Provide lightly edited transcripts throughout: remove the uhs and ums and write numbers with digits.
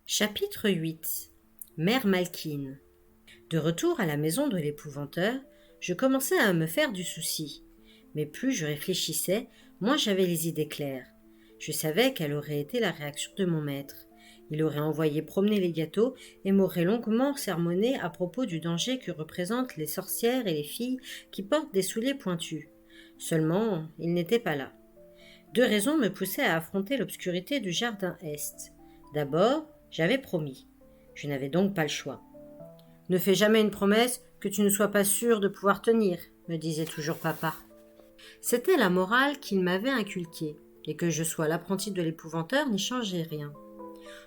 Chapitre 8. Mère Malkine. De retour à la maison de l'épouvanteur, je commençais à me faire du souci. Mais plus je réfléchissais, moins j'avais les idées claires. Je savais quelle aurait été la réaction de mon maître. Il aurait envoyé promener les gâteaux et m'aurait longuement sermonné à propos du danger que représentent les sorcières et les filles qui portent des souliers pointus. Seulement, il n'était pas là. Deux raisons me poussaient à affronter l'obscurité du jardin Est. D'abord, j'avais promis. Je n'avais donc pas le choix. « Ne fais jamais une promesse que tu ne sois pas sûr de pouvoir tenir », me disait toujours papa. C'était la morale qu'il m'avait inculquée, et que je sois l'apprenti de l'épouvanteur n'y changeait rien.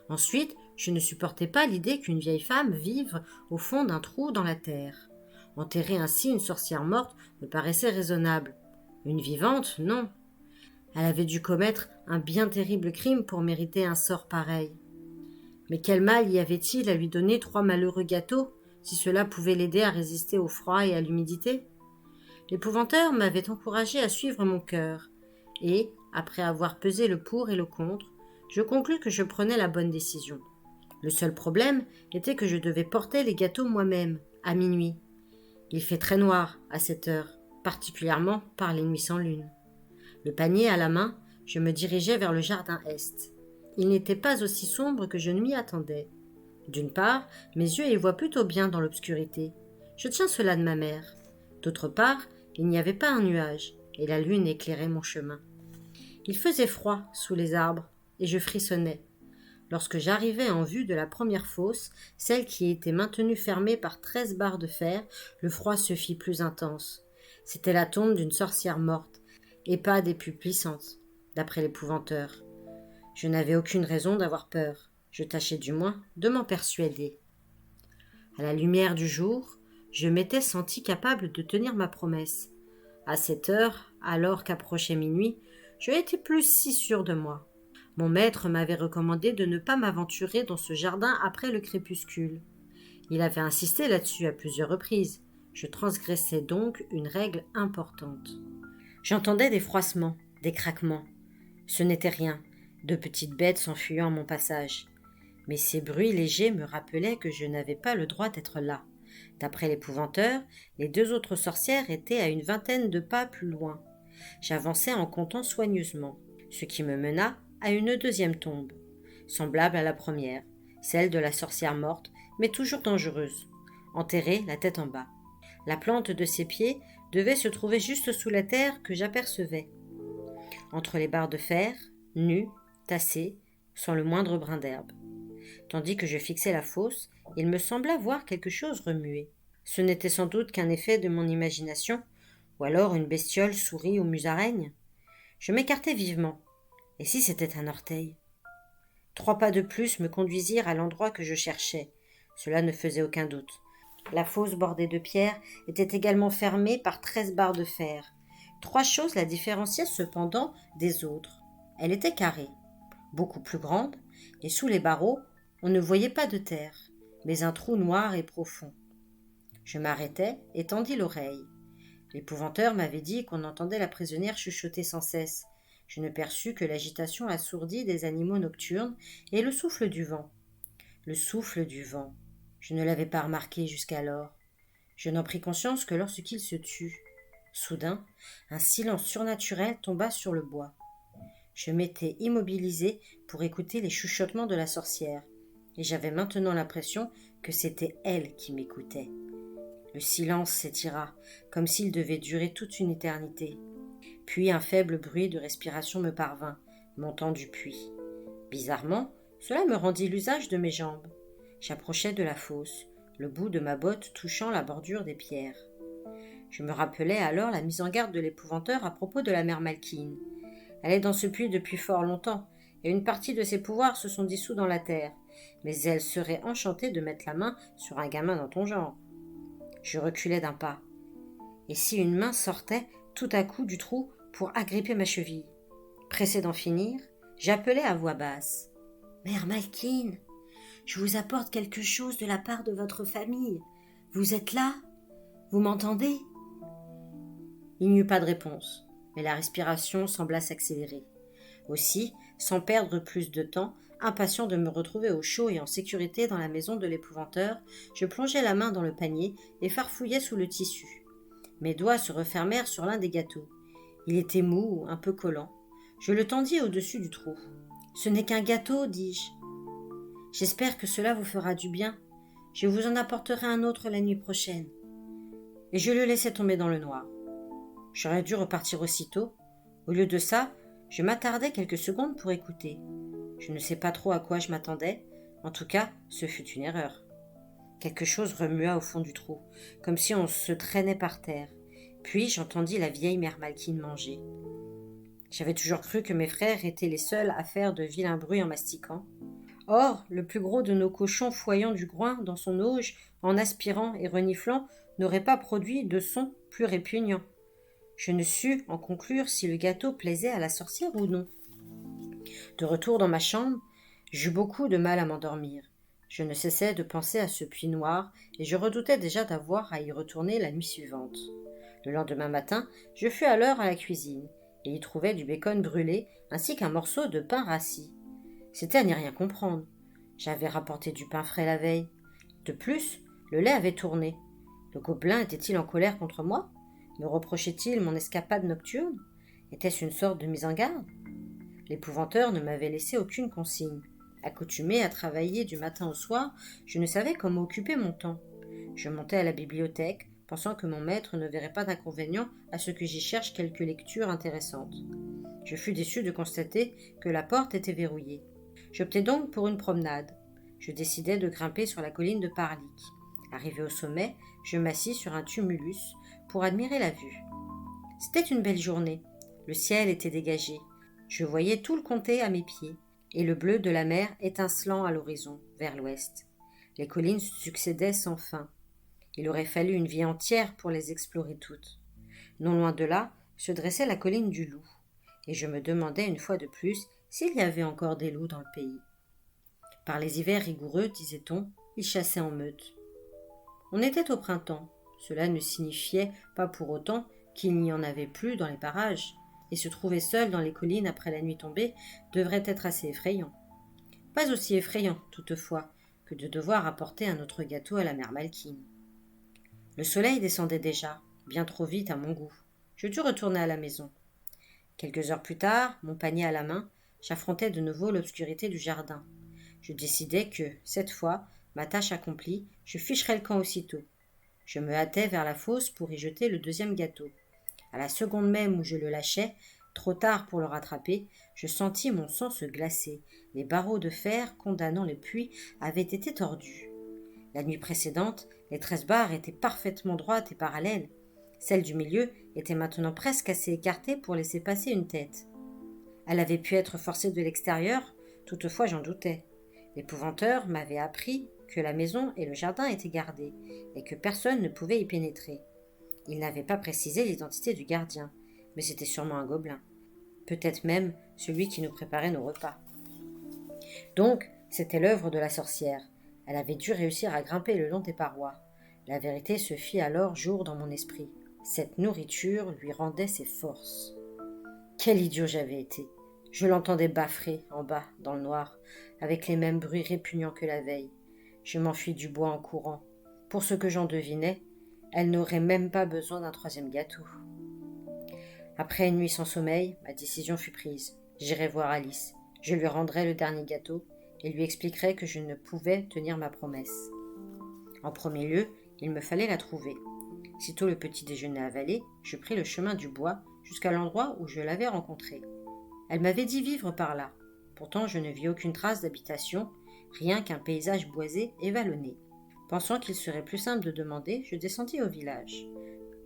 Ensuite, je ne supportais pas l'idée qu'une vieille femme vive au fond d'un trou dans la terre. Enterrer ainsi une sorcière morte me paraissait raisonnable. Une vivante, non. Elle avait dû commettre un bien terrible crime pour mériter un sort pareil. Mais quel mal y avait-il à lui donner 3 malheureux gâteaux, si cela pouvait l'aider à résister au froid et à l'humidité? L'épouvanteur m'avait encouragé à suivre mon cœur, et, après avoir pesé le pour et le contre, je conclus que je prenais la bonne décision. Le seul problème était que je devais porter les gâteaux moi-même, à minuit. Il fait très noir à cette heure, particulièrement par les nuits sans lune. Le panier à la main, je me dirigeais vers le jardin Est. Il n'était pas aussi sombre que je ne m'y attendais. D'une part, mes yeux y voient plutôt bien dans l'obscurité. Je tiens cela de ma mère. D'autre part, il n'y avait pas un nuage, et la lune éclairait mon chemin. Il faisait froid sous les arbres, et je frissonnais. Lorsque j'arrivai en vue de la première fosse, celle qui était maintenue fermée par 13 barres de fer, le froid se fit plus intense. C'était la tombe d'une sorcière morte, et pas des plus puissantes, d'après l'épouvanteur. Je n'avais aucune raison d'avoir peur. Je tâchais du moins de m'en persuader. À la lumière du jour, je m'étais senti capable de tenir ma promesse. À cette heure, alors qu'approchait minuit, je n'étais plus si sûr de moi. Mon maître m'avait recommandé de ne pas m'aventurer dans ce jardin après le crépuscule. Il avait insisté là-dessus à plusieurs reprises. Je transgressais donc une règle importante. J'entendais des froissements, des craquements. Ce n'était rien, de petites bêtes s'enfuyant à mon passage. Mais ces bruits légers me rappelaient que je n'avais pas le droit d'être là. D'après l'épouvanteur, les 2 autres sorcières étaient à une vingtaine de pas plus loin. J'avançais en comptant soigneusement, ce qui me mena à une deuxième tombe, semblable à la première, celle de la sorcière morte, mais toujours dangereuse, enterrée la tête en bas. La plante de ses pieds devait se trouver juste sous la terre que j'apercevais. Entre les barres de fer, nues, tassées, sans le moindre brin d'herbe. Tandis que je fixais la fosse, il me sembla voir quelque chose remuer. Ce n'était sans doute qu'un effet de mon imagination, ou alors une bestiole souris ou musaraigne. Je m'écartai vivement. Et si c'était un orteil? 3 pas de plus me conduisirent à l'endroit que je cherchais. Cela ne faisait aucun doute. La fosse bordée de pierres était également fermée par 13 barres de fer. 3 choses la différenciaient cependant des autres. Elle était carrée, beaucoup plus grande, et sous les barreaux, on ne voyait pas de terre, mais un trou noir et profond. Je m'arrêtai et tendis l'oreille. L'épouvanteur m'avait dit qu'on entendait la prisonnière chuchoter sans cesse. Je ne perçus que l'agitation assourdie des animaux nocturnes et le souffle du vent. Le souffle du vent. Je ne l'avais pas remarqué jusqu'alors. Je n'en pris conscience que lorsqu'il se tut. Soudain, un silence surnaturel tomba sur le bois. Je m'étais immobilisé pour écouter les chuchotements de la sorcière, et j'avais maintenant l'impression que c'était elle qui m'écoutait. Le silence s'étira, comme s'il devait durer toute une éternité. Puis un faible bruit de respiration me parvint, montant du puits. Bizarrement, cela me rendit l'usage de mes jambes. J'approchais de la fosse, le bout de ma botte touchant la bordure des pierres. Je me rappelais alors la mise en garde de l'épouvanteur à propos de la mère Malkine. Elle est dans ce puits depuis fort longtemps, et une partie de ses pouvoirs se sont dissous dans la terre, mais elle serait enchantée de mettre la main sur un gamin dans ton genre. Je reculai d'un pas. Et si une main sortait tout à coup du trou pour agripper ma cheville? Pressé d'en finir, j'appelai à voix basse. « Mère Malkine, je vous apporte quelque chose de la part de votre famille. Vous êtes là? Vous m'entendez ?» Il n'y eut pas de réponse, mais la respiration sembla s'accélérer. Aussi, sans perdre plus de temps, Impatient de me retrouver au chaud et en sécurité dans la maison de l'épouvanteur, je plongeai la main dans le panier et farfouillai sous le tissu. Mes doigts se refermèrent sur l'un des gâteaux. Il était mou, un peu collant. Je le tendis au-dessus du trou. « Ce n'est qu'un gâteau, dis-je. J'espère que cela vous fera du bien. Je vous en apporterai un autre la nuit prochaine. » Et je le laissai tomber dans le noir. J'aurais dû repartir aussitôt. Au lieu de ça, je m'attardai quelques secondes pour écouter. Je ne sais pas trop à quoi je m'attendais. En tout cas, ce fut une erreur. Quelque chose remua au fond du trou, comme si on se traînait par terre. Puis j'entendis la vieille mère Malkin manger. J'avais toujours cru que mes frères étaient les seuls à faire de vilains bruits en mastiquant. Or, le plus gros de nos cochons foyant du groin dans son auge, en aspirant et reniflant, n'aurait pas produit de son plus répugnant. Je ne sus en conclure si le gâteau plaisait à la sorcière ou non. De retour dans ma chambre, j'eus beaucoup de mal à m'endormir. Je ne cessais de penser à ce puits noir et je redoutais déjà d'avoir à y retourner la nuit suivante. Le lendemain matin, je fus à l'heure à la cuisine et y trouvai du bacon brûlé ainsi qu'un morceau de pain rassis. C'était à n'y rien comprendre. J'avais rapporté du pain frais la veille. De plus, le lait avait tourné. Le gobelin était-il en colère contre moi? Me reprochait-il mon escapade nocturne? Était-ce une sorte de mise en garde? L'épouvanteur ne m'avait laissé aucune consigne. Accoutumé à travailler du matin au soir, je ne savais comment occuper mon temps. Je montai à la bibliothèque, pensant que mon maître ne verrait pas d'inconvénient à ce que j'y cherche quelques lectures intéressantes. Je fus déçu de constater que la porte était verrouillée. J'optai donc pour une promenade. Je décidai de grimper sur la colline de Parlik. Arrivé au sommet, je m'assis sur un tumulus pour admirer la vue. C'était une belle journée. Le ciel était dégagé. Je voyais tout le comté à mes pieds, et le bleu de la mer étincelant à l'horizon, vers l'ouest. Les collines succédaient sans fin. Il aurait fallu une vie entière pour les explorer toutes. Non loin de là se dressait la colline du Loup, et je me demandais une fois de plus s'il y avait encore des loups dans le pays. Par les hivers rigoureux, disait-on, ils chassaient en meute. On était au printemps. Cela ne signifiait pas pour autant qu'il n'y en avait plus dans les parages, et se trouver seul dans les collines après la nuit tombée devrait être assez effrayant. Pas aussi effrayant, toutefois, que de devoir apporter un autre gâteau à la mère Malkin. Le soleil descendait déjà, bien trop vite à mon goût. Je dus retourner à la maison. Quelques heures plus tard, mon panier à la main, j'affrontais de nouveau l'obscurité du jardin. Je décidai que, cette fois, ma tâche accomplie, je ficherais le camp aussitôt. Je me hâtai vers la fosse pour y jeter le deuxième gâteau. À la seconde même où je le lâchais, trop tard pour le rattraper, je sentis mon sang se glacer. Les barreaux de fer condamnant le puits avaient été tordus. La nuit précédente, les 13 barres étaient parfaitement droites et parallèles. Celle du milieu était maintenant presque assez écartée pour laisser passer une tête. Elle avait pu être forcée de l'extérieur, toutefois j'en doutais. L'épouvanteur m'avait appris que la maison et le jardin étaient gardés, et que personne ne pouvait y pénétrer. Il n'avait pas précisé l'identité du gardien, mais c'était sûrement un gobelin. Peut-être même celui qui nous préparait nos repas. Donc, c'était l'œuvre de la sorcière. Elle avait dû réussir à grimper le long des parois. La vérité se fit alors jour dans mon esprit. Cette nourriture lui rendait ses forces. Quel idiot j'avais été! Je l'entendais bâfrer en bas, dans le noir, avec les mêmes bruits répugnants que la veille. Je m'enfuis du bois en courant. Pour ce que j'en devinais, elle n'aurait même pas besoin d'un troisième gâteau. Après une nuit sans sommeil, ma décision fut prise. J'irai voir Alice. Je lui rendrai le dernier gâteau et lui expliquerai que je ne pouvais tenir ma promesse. En premier lieu, il me fallait la trouver. Sitôt le petit déjeuner avalé, je pris le chemin du bois jusqu'à l'endroit où je l'avais rencontrée. Elle m'avait dit vivre par là. Pourtant, je ne vis aucune trace d'habitation, rien qu'un paysage boisé et vallonné. Pensant qu'il serait plus simple de demander, je descendis au village.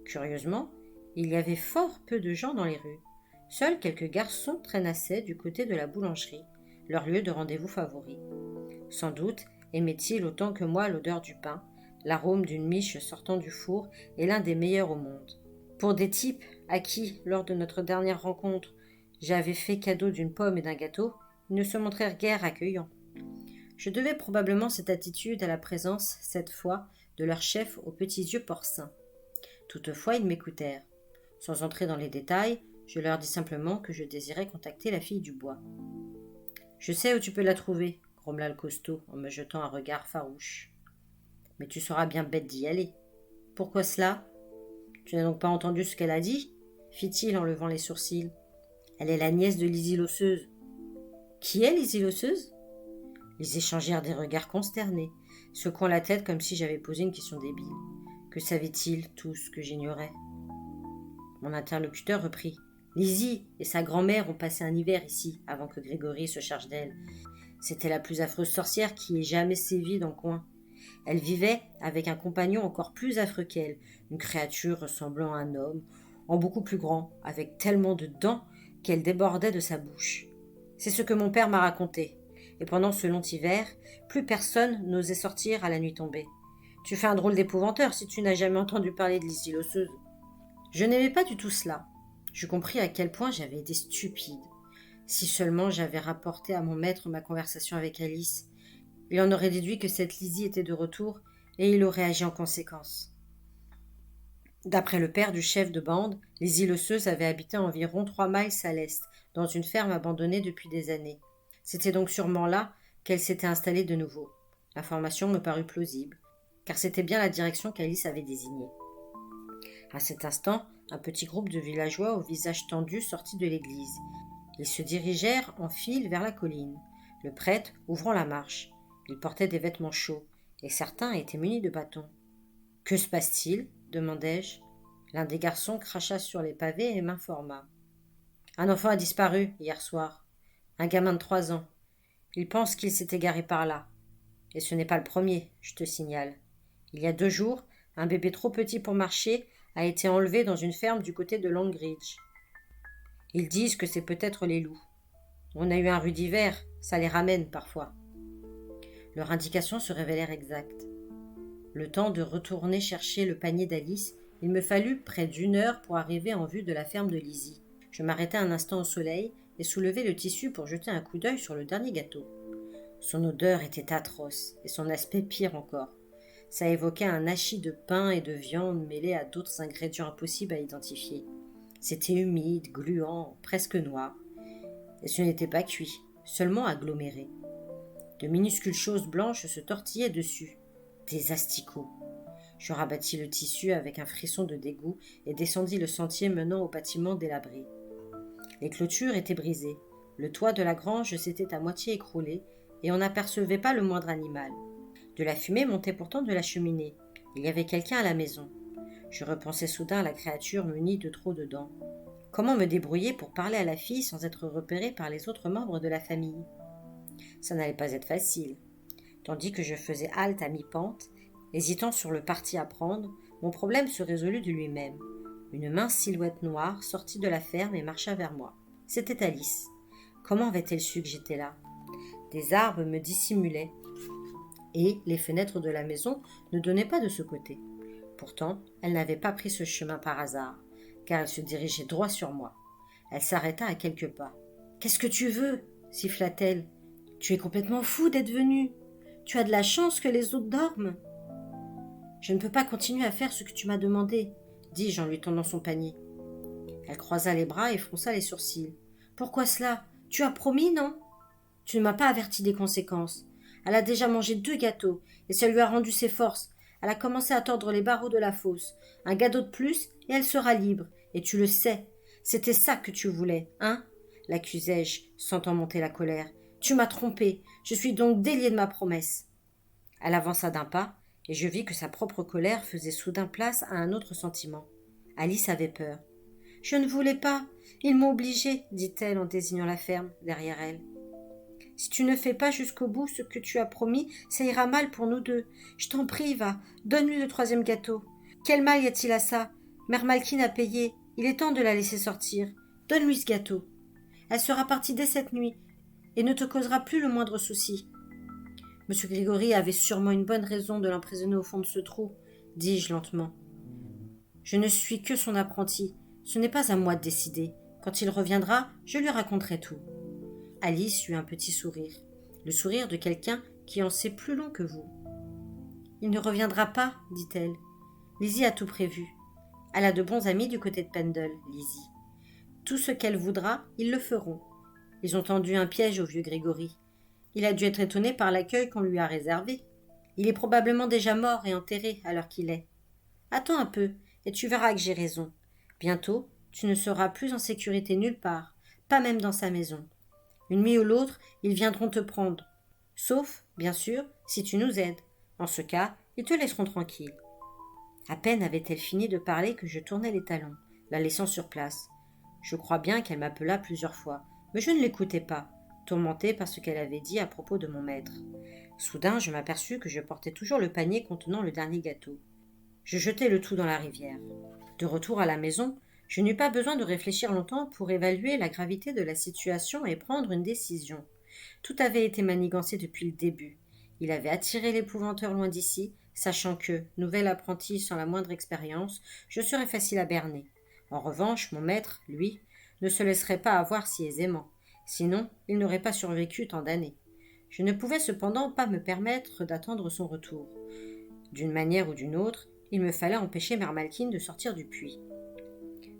Curieusement, il y avait fort peu de gens dans les rues. Seuls quelques garçons traînassaient du côté de la boulangerie, leur lieu de rendez-vous favori. Sans doute aimaient-ils autant que moi l'odeur du pain, l'arôme d'une miche sortant du four est l'un des meilleurs au monde. Pour des types à qui, lors de notre dernière rencontre, j'avais fait cadeau d'une pomme et d'un gâteau, ils ne se montrèrent guère accueillants. Je devais probablement cette attitude à la présence, cette fois, de leur chef aux petits yeux porcins. Toutefois, ils m'écoutèrent. Sans entrer dans les détails, je leur dis simplement que je désirais contacter la fille du bois. Je sais où tu peux la trouver, grommela le costaud en me jetant un regard farouche. Mais tu seras bien bête d'y aller. Pourquoi cela? Tu n'as donc pas entendu ce qu'elle a dit? Fit-il en levant les sourcils. Elle est la nièce de Lizzie l'osseuse. Qui est Lizzie l'osseuse? Ils échangèrent des regards consternés, secouant la tête comme si j'avais posé une question débile. Que savaient-ils tous que j'ignorais? Mon interlocuteur reprit. Lizzie et sa grand-mère ont passé un hiver ici, avant que Grégory se charge d'elle. C'était la plus affreuse sorcière qui ait jamais sévi dans le coin. Elle vivait avec un compagnon encore plus affreux qu'elle, une créature ressemblant à un homme, en beaucoup plus grand, avec tellement de dents qu'elles débordaient de sa bouche. C'est ce que mon père m'a raconté. Et pendant ce long hiver, plus personne n'osait sortir à la nuit tombée. Tu fais un drôle d'épouvanteur si tu n'as jamais entendu parler de Lizzie l'osseuse. Je n'aimais pas du tout cela. Je compris à quel point j'avais été stupide. Si seulement j'avais rapporté à mon maître ma conversation avec Alice, il en aurait déduit que cette Lizzie était de retour et il aurait agi en conséquence. D'après le père du chef de bande, Lizzie l'osseuse avait habité à environ 3 miles à l'est, dans une ferme abandonnée depuis des années. C'était donc sûrement là qu'elle s'était installée de nouveau. L'information me parut plausible, car c'était bien la direction qu'Alice avait désignée. À cet instant, un petit groupe de villageois au visage tendu sortit de l'église. Ils se dirigèrent en file vers la colline, le prêtre ouvrant la marche. Ils portaient des vêtements chauds, et certains étaient munis de bâtons. « Que se passe-t-il » demandai-je. L'un des garçons cracha sur les pavés et m'informa. « Un enfant a disparu hier soir. Un gamin de 3 ans. Il pense qu'il s'est égaré par là. Et ce n'est pas le premier, je te signale. Il y a 2 jours, un bébé trop petit pour marcher a été enlevé dans une ferme du côté de Longridge. Ils disent que c'est peut-être les loups. On a eu un rude hiver, ça les ramène parfois. » Leurs indications se révélèrent exactes. Le temps de retourner chercher le panier d'Alice, il me fallut près d'1 heure pour arriver en vue de la ferme de Lizzie. Je m'arrêtai un instant au soleil et soulevai le tissu pour jeter un coup d'œil sur le dernier gâteau. Son odeur était atroce et son aspect pire encore. Ça évoquait un hachis de pain et de viande mêlé à d'autres ingrédients impossibles à identifier. C'était humide, gluant, presque noir. Et ce n'était pas cuit, seulement aggloméré. De minuscules choses blanches se tortillaient dessus. Des asticots. Je rabattis le tissu avec un frisson de dégoût et descendis le sentier menant au bâtiment délabré. Les clôtures étaient brisées. Le toit de la grange s'était à moitié écroulé et on n'apercevait pas le moindre animal. De la fumée montait pourtant de la cheminée. Il y avait quelqu'un à la maison. Je repensai soudain à la créature munie de trop de dents. Comment me débrouiller pour parler à la fille sans être repéré par les autres membres de la famille? Ça n'allait pas être facile. Tandis que je faisais halte à mi-pente, hésitant sur le parti à prendre, mon problème se résolut de lui-même. Une mince silhouette noire sortit de la ferme et marcha vers moi. C'était Alice. Comment avait-elle su que j'étais là? Des arbres me dissimulaient, et les fenêtres de la maison ne donnaient pas de ce côté. Pourtant, elle n'avait pas pris ce chemin par hasard, car elle se dirigeait droit sur moi. Elle s'arrêta à quelques pas. « Qu'est-ce que tu veux » siffla-t-elle. « Tu es complètement fou d'être venu. Tu as de la chance que les autres dorment. »« Je ne peux pas continuer à faire ce que tu m'as demandé, » dis-je en lui tendant son panier. Elle croisa les bras et fronça les sourcils. « Pourquoi cela? Tu as promis, non? Tu ne m'as pas averti des conséquences. Elle a déjà mangé 2 gâteaux, et ça lui a rendu ses forces. Elle a commencé à tordre les barreaux de la fosse. Un gâteau de plus, et elle sera libre. Et tu le sais. C'était ça que tu voulais, hein ?» l'accusai-je, sentant monter la colère. « Tu m'as trompé. Je suis donc déliée de ma promesse. » Elle avança d'un pas, et je vis que sa propre colère faisait soudain place à un autre sentiment. Alice avait peur. « Je ne voulais pas. Ils m'ont obligée, » dit-elle en désignant la ferme derrière elle. « Si tu ne fais pas jusqu'au bout ce que tu as promis, ça ira mal pour nous deux. Je t'en prie, va, donne-lui le 3e gâteau. Quel mal y a-t-il à ça? Mère Malkin a payé. Il est temps de la laisser sortir. Donne-lui ce gâteau. Elle sera partie dès cette nuit et ne te causera plus le moindre souci. » « Monsieur Grégory avait sûrement une bonne raison de l'emprisonner au fond de ce trou, dis-je lentement. Je ne suis que son apprenti. Ce n'est pas à moi de décider. Quand il reviendra, je lui raconterai tout. Alice eut un petit sourire, le sourire de quelqu'un qui en sait plus long que vous. Il ne reviendra pas, dit-elle. Lizzie a tout prévu. Elle a de bons amis du côté de Pendle, Lizzie. Tout ce qu'elle voudra, ils le feront. Ils ont tendu un piège au vieux Grégory. Il a dû être étonné par l'accueil qu'on lui a réservé. Il est probablement déjà mort et enterré à l'heure qu'il est. Attends un peu, et tu verras que j'ai raison. Bientôt, tu ne seras plus en sécurité nulle part, pas même dans sa maison. Une nuit ou l'autre, ils viendront te prendre. Sauf, bien sûr, si tu nous aides. En ce cas, ils te laisseront tranquille. À peine avait-elle fini de parler que je tournai les talons, la laissant sur place. Je crois bien qu'elle m'appela plusieurs fois, mais je ne l'écoutais pas, tourmentée par ce qu'elle avait dit à propos de mon maître. Soudain, je m'aperçus que je portais toujours le panier contenant le dernier gâteau. Je jetai le tout dans la rivière. De retour à la maison, je n'eus pas besoin de réfléchir longtemps pour évaluer la gravité de la situation et prendre une décision. Tout avait été manigancé depuis le début. Il avait attiré l'épouvanteur loin d'ici, sachant que, nouvel apprenti sans la moindre expérience, je serais facile à berner. En revanche, mon maître, lui, ne se laisserait pas avoir si aisément. Sinon, il n'aurait pas survécu tant d'années. Je ne pouvais cependant pas me permettre d'attendre son retour. D'une manière ou d'une autre, il me fallait empêcher Mère Malkine de sortir du puits.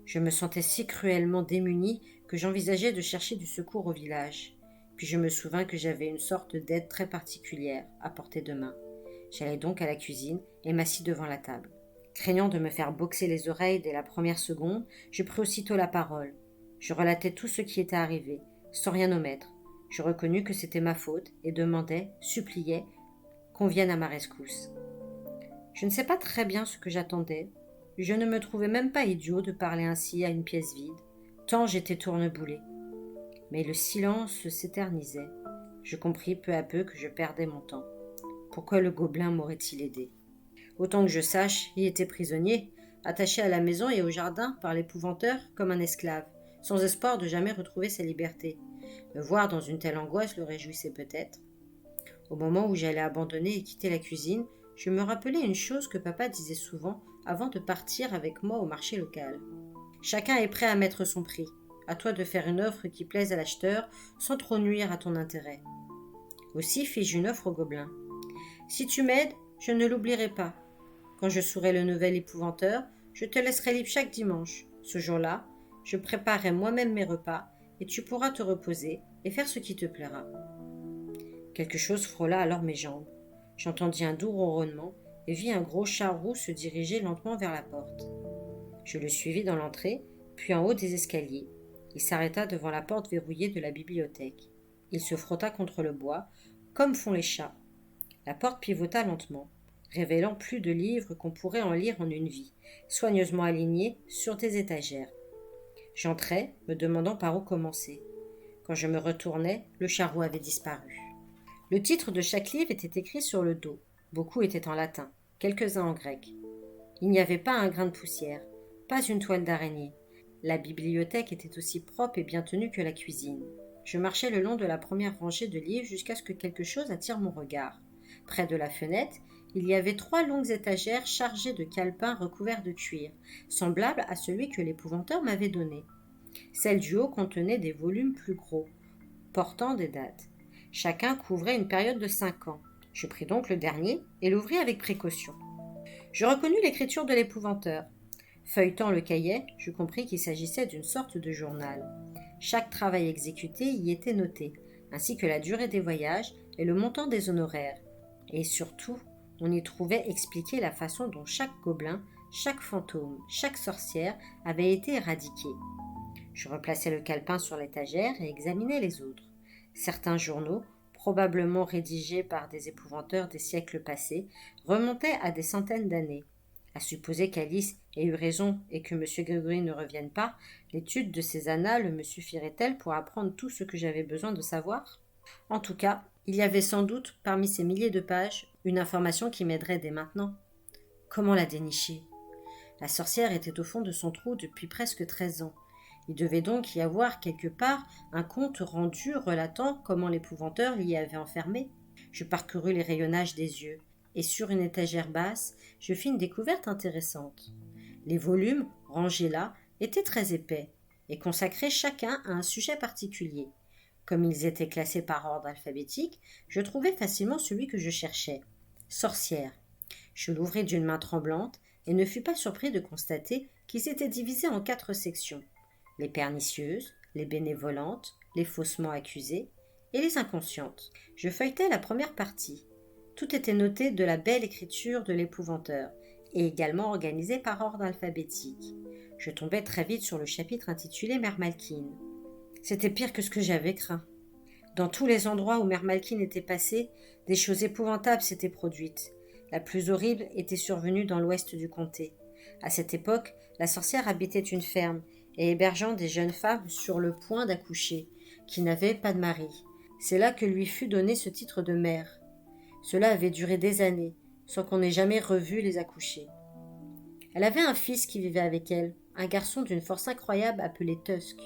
Je me sentais si cruellement démunie que j'envisageais de chercher du secours au village. Puis je me souvins que j'avais une sorte d'aide très particulière à portée de main. J'allai donc à la cuisine et m'assis devant la table. Craignant de me faire boxer les oreilles dès la première seconde, je pris aussitôt la parole. Je relatai tout ce qui était arrivé, sans rien omettre. Je reconnus que c'était ma faute et demandai, suppliai, qu'on vienne à ma rescousse. Je ne sais pas très bien ce que j'attendais. Je ne me trouvais même pas idiot de parler ainsi à une pièce vide, tant j'étais tourneboulé. Mais le silence s'éternisait. Je compris peu à peu que je perdais mon temps. Pourquoi le gobelin m'aurait-il aidé? Autant que je sache, il était prisonnier, attaché à la maison et au jardin par l'épouvanteur comme un esclave, sans espoir de jamais retrouver sa liberté. Me voir dans une telle angoisse le réjouissait peut-être. Au moment où j'allais abandonner et quitter la cuisine, je me rappelais une chose que papa disait souvent avant de partir avec moi au marché local. Chacun est prêt à mettre son prix. À toi de faire une offre qui plaise à l'acheteur sans trop nuire à ton intérêt. Aussi fis-je une offre au gobelin. Si tu m'aides, je ne l'oublierai pas. Quand je saurai le nouvel épouvanteur, je te laisserai libre chaque dimanche. Ce jour-là, je préparerai moi-même mes repas et tu pourras te reposer et faire ce qui te plaira. Quelque chose frôla alors mes jambes. J'entendis un doux ronronnement et vis un gros chat roux se diriger lentement vers la porte. Je le suivis dans l'entrée, puis en haut des escaliers. Il s'arrêta devant la porte verrouillée de la bibliothèque. Il se frotta contre le bois, comme font les chats. La porte pivota lentement, révélant plus de livres qu'on pourrait en lire en une vie, soigneusement alignés sur des étagères. J'entrai, me demandant par où commencer. Quand je me retournai, le charrot avait disparu. Le titre de chaque livre était écrit sur le dos. Beaucoup étaient en latin, quelques-uns en grec. Il n'y avait pas un grain de poussière, pas une toile d'araignée. La bibliothèque était aussi propre et bien tenue que la cuisine. Je marchai le long de la première rangée de livres jusqu'à ce que quelque chose attire mon regard. Près de la fenêtre, il y avait 3 longues étagères chargées de calepins recouverts de cuir, semblables à celui que l'épouvanteur m'avait donné. Celle du haut contenait des volumes plus gros, portant des dates. Chacun couvrait une période de 5 ans. Je pris donc le dernier et l'ouvris avec précaution. Je reconnus l'écriture de l'épouvanteur. Feuilletant le cahier, je compris qu'il s'agissait d'une sorte de journal. Chaque travail exécuté y était noté, ainsi que la durée des voyages et le montant des honoraires. Et surtout, on y trouvait expliqué la façon dont chaque gobelin, chaque fantôme, chaque sorcière avait été éradiqué. Je replaçai le calepin sur l'étagère et examinai les autres. Certains journaux, probablement rédigés par des épouvanteurs des siècles passés, remontaient à des centaines d'années. À supposer qu'Alice ait eu raison et que M. Grégory ne revienne pas, l'étude de ces annales me suffirait-elle pour apprendre tout ce que j'avais besoin de savoir? En tout cas, il y avait sans doute, parmi ces milliers de pages, une information qui m'aiderait dès maintenant. Comment la dénicher? La sorcière était au fond de son trou depuis presque 13 ans. Il devait donc y avoir quelque part un compte rendu relatant comment l'épouvanteur l'y avait enfermé. Je parcourus les rayonnages des yeux, et sur une étagère basse, je fis une découverte intéressante. Les volumes, rangés là, étaient très épais, et consacraient chacun à un sujet particulier. Comme ils étaient classés par ordre alphabétique, je trouvai facilement celui que je cherchais. Sorcière. Je l'ouvris d'une main tremblante, et ne fus pas surpris de constater qu'ils étaient divisés en 4 sections. Les pernicieuses, les bénévolentes, les faussement accusées et les inconscientes. Je feuilletais la première partie. Tout était noté de la belle écriture de l'épouvanteur et également organisé par ordre alphabétique. Je tombais très vite sur le chapitre intitulé Mère Malkin. C'était pire que ce que j'avais craint. Dans tous les endroits où Mère Malkin était passée, des choses épouvantables s'étaient produites. La plus horrible était survenue dans l'ouest du comté. À cette époque, la sorcière habitait une ferme et hébergeant des jeunes femmes sur le point d'accoucher, qui n'avaient pas de mari. C'est là que lui fut donné ce titre de mère. Cela avait duré des années, sans qu'on ait jamais revu les accouchés. Elle avait un fils qui vivait avec elle, un garçon d'une force incroyable appelé Tusk.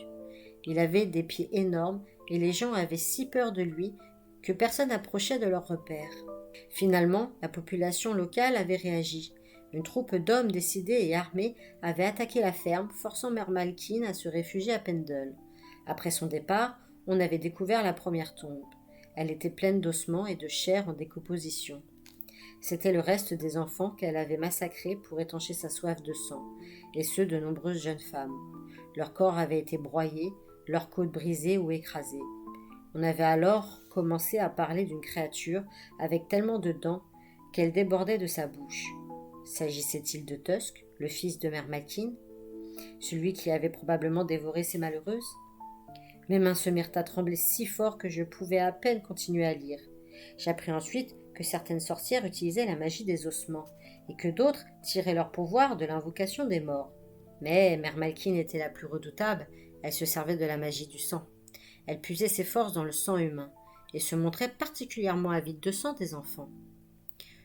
Il avait des pieds énormes et les gens avaient si peur de lui que personne n'approchait de leur repère. Finalement, la population locale avait réagi. Une troupe d'hommes décidés et armés avait attaqué la ferme, forçant Mère Malkin à se réfugier à Pendle. Après son départ, on avait découvert la première tombe. Elle était pleine d'ossements et de chair en décomposition. C'était le reste des enfants qu'elle avait massacrés pour étancher sa soif de sang, et ceux de nombreuses jeunes femmes. Leurs corps avaient été broyés, leurs côtes brisées ou écrasées. On avait alors commencé à parler d'une créature avec tellement de dents qu'elle débordait de sa bouche. S'agissait-il de Tusk, le fils de Mère Malkin, celui qui avait probablement dévoré ces malheureuses? Mes mains se mirent à trembler si fort que je pouvais à peine continuer à lire. J'appris ensuite que certaines sorcières utilisaient la magie des ossements et que d'autres tiraient leur pouvoir de l'invocation des morts. Mais Mère Malkin était la plus redoutable, elle se servait de la magie du sang. Elle puisait ses forces dans le sang humain et se montrait particulièrement avide de sang des enfants.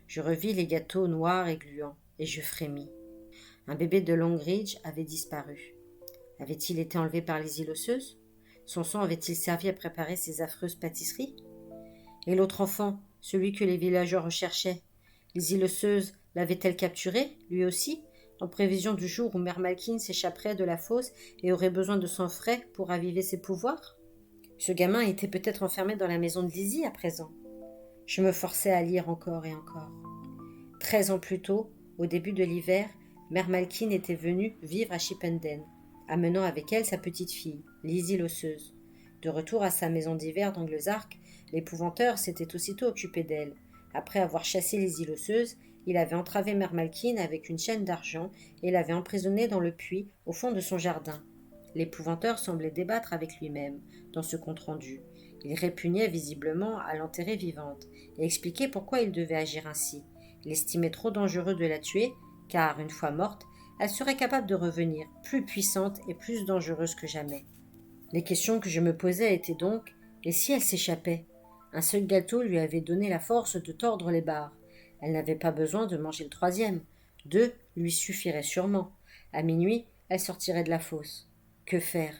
Je revis les gâteaux noirs et gluants et je frémis. Un bébé de Longridge avait disparu. Avait-il été enlevé par les îles osseuses? Son sang avait-il servi à préparer ces affreuses pâtisseries? Et l'autre enfant, celui que les villageois recherchaient, les îles osseuses l'avaient-elles capturé, lui aussi, en prévision du jour où Mère Malkin s'échapperait de la fosse et aurait besoin de sang frais pour raviver ses pouvoirs? Ce gamin était peut-être enfermé dans la maison de Lizzie à présent. Je me forçais à lire encore et encore. 13 ans plus tôt, au début de l'hiver, Mère Malkin était venue vivre à Chipenden, amenant avec elle sa petite fille, Lizzie l'osseuse. De retour à sa maison d'hiver d'Anglezark, l'épouvanteur s'était aussitôt occupé d'elle. Après avoir chassé Lizzie l'osseuse, il avait entravé Mère Malkin avec une chaîne d'argent et l'avait emprisonnée dans le puits au fond de son jardin. L'épouvanteur semblait débattre avec lui-même dans ce compte-rendu. Il répugnait visiblement à l'enterrer vivante et expliquait pourquoi il devait agir ainsi. Il estimait trop dangereux de la tuer, car, une fois morte, elle serait capable de revenir, plus puissante et plus dangereuse que jamais. Les questions que je me posais étaient donc, et si elle s'échappait? Un seul gâteau lui avait donné la force de tordre les barres. Elle n'avait pas besoin de manger le troisième. 2 lui suffiraient sûrement. À minuit, elle sortirait de la fosse. Que faire?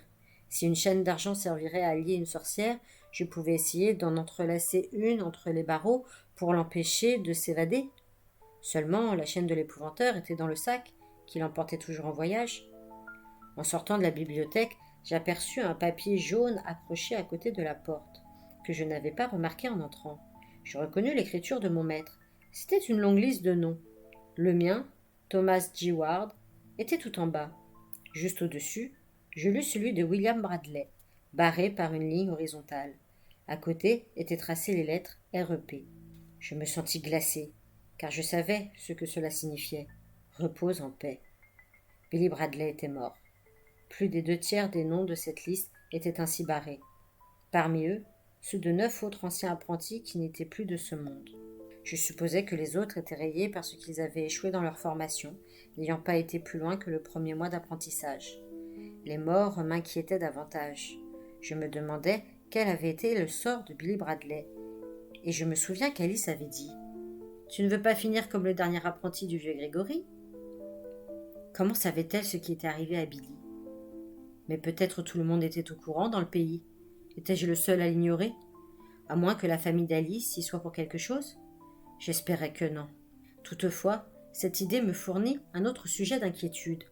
Si une chaîne d'argent servirait à lier une sorcière, je pouvais essayer d'en entrelacer une entre les barreaux pour l'empêcher de s'évader. Seulement, la chaîne de l'épouvanteur était dans le sac, qu'il emportait toujours en voyage. En sortant de la bibliothèque, j'aperçus un papier jaune accroché à côté de la porte, que je n'avais pas remarqué en entrant. Je reconnus l'écriture de mon maître. C'était une longue liste de noms. Le mien, Thomas G. Ward, était tout en bas. Juste au-dessus, je lus celui de William Bradley, barré par une ligne horizontale. À côté étaient tracées les lettres R.E.P. Je me sentis glacé, car je savais ce que cela signifiait. Repose en paix. Billy Bradley était mort. Plus des 2/3 des noms de cette liste étaient ainsi barrés. Parmi eux, ceux de 9 autres anciens apprentis qui n'étaient plus de ce monde. Je supposais que les autres étaient rayés parce qu'ils avaient échoué dans leur formation, n'ayant pas été plus loin que le premier mois d'apprentissage. Les morts m'inquiétaient davantage. Je me demandais quel avait été le sort de Billy Bradley. Et je me souviens qu'Alice avait dit « Tu ne veux pas finir comme le dernier apprenti du vieux Grégory ?» Comment savait-elle ce qui était arrivé à Billy? Mais peut-être tout le monde était au courant dans le pays. Étais-je le seul à l'ignorer? À moins que la famille d'Alice y soit pour quelque chose? J'espérais que non. Toutefois, cette idée me fournit un autre sujet d'inquiétude.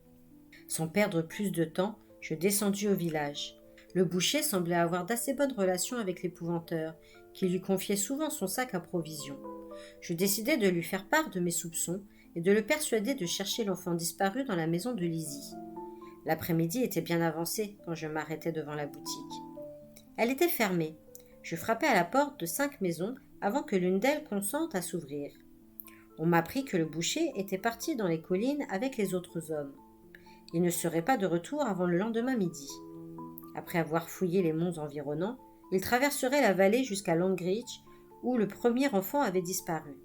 Sans perdre plus de temps, je descendis au village. Le boucher semblait avoir d'assez bonnes relations avec l'épouvanteur, qui lui confiait souvent son sac à provisions. Je décidai de lui faire part de mes soupçons et de le persuader de chercher l'enfant disparu dans la maison de Lizzie. L'après-midi était bien avancé quand je m'arrêtai devant la boutique. « Elle était fermée. Je frappai à la porte de 5 maisons avant que l'une d'elles consente à s'ouvrir. On m'apprit que le boucher était parti dans les collines avec les autres hommes. Il ne serait pas de retour avant le lendemain midi. Après avoir fouillé les monts environnants, ils traverseraient la vallée jusqu'à Longreach, où le premier enfant avait disparu.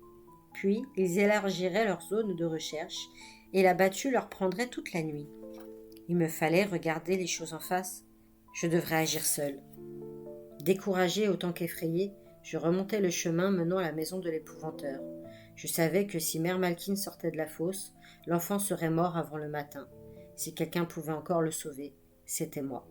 Puis, ils élargiraient leur zone de recherche, et la battue leur prendrait toute la nuit. Il me fallait regarder les choses en face. Je devrais agir seule. Découragée autant qu'effrayée, je remontais le chemin menant à la maison de l'épouvanteur. Je savais que si Mère Malkin sortait de la fosse, l'enfant serait mort avant le matin. Si quelqu'un pouvait encore le sauver, c'était moi.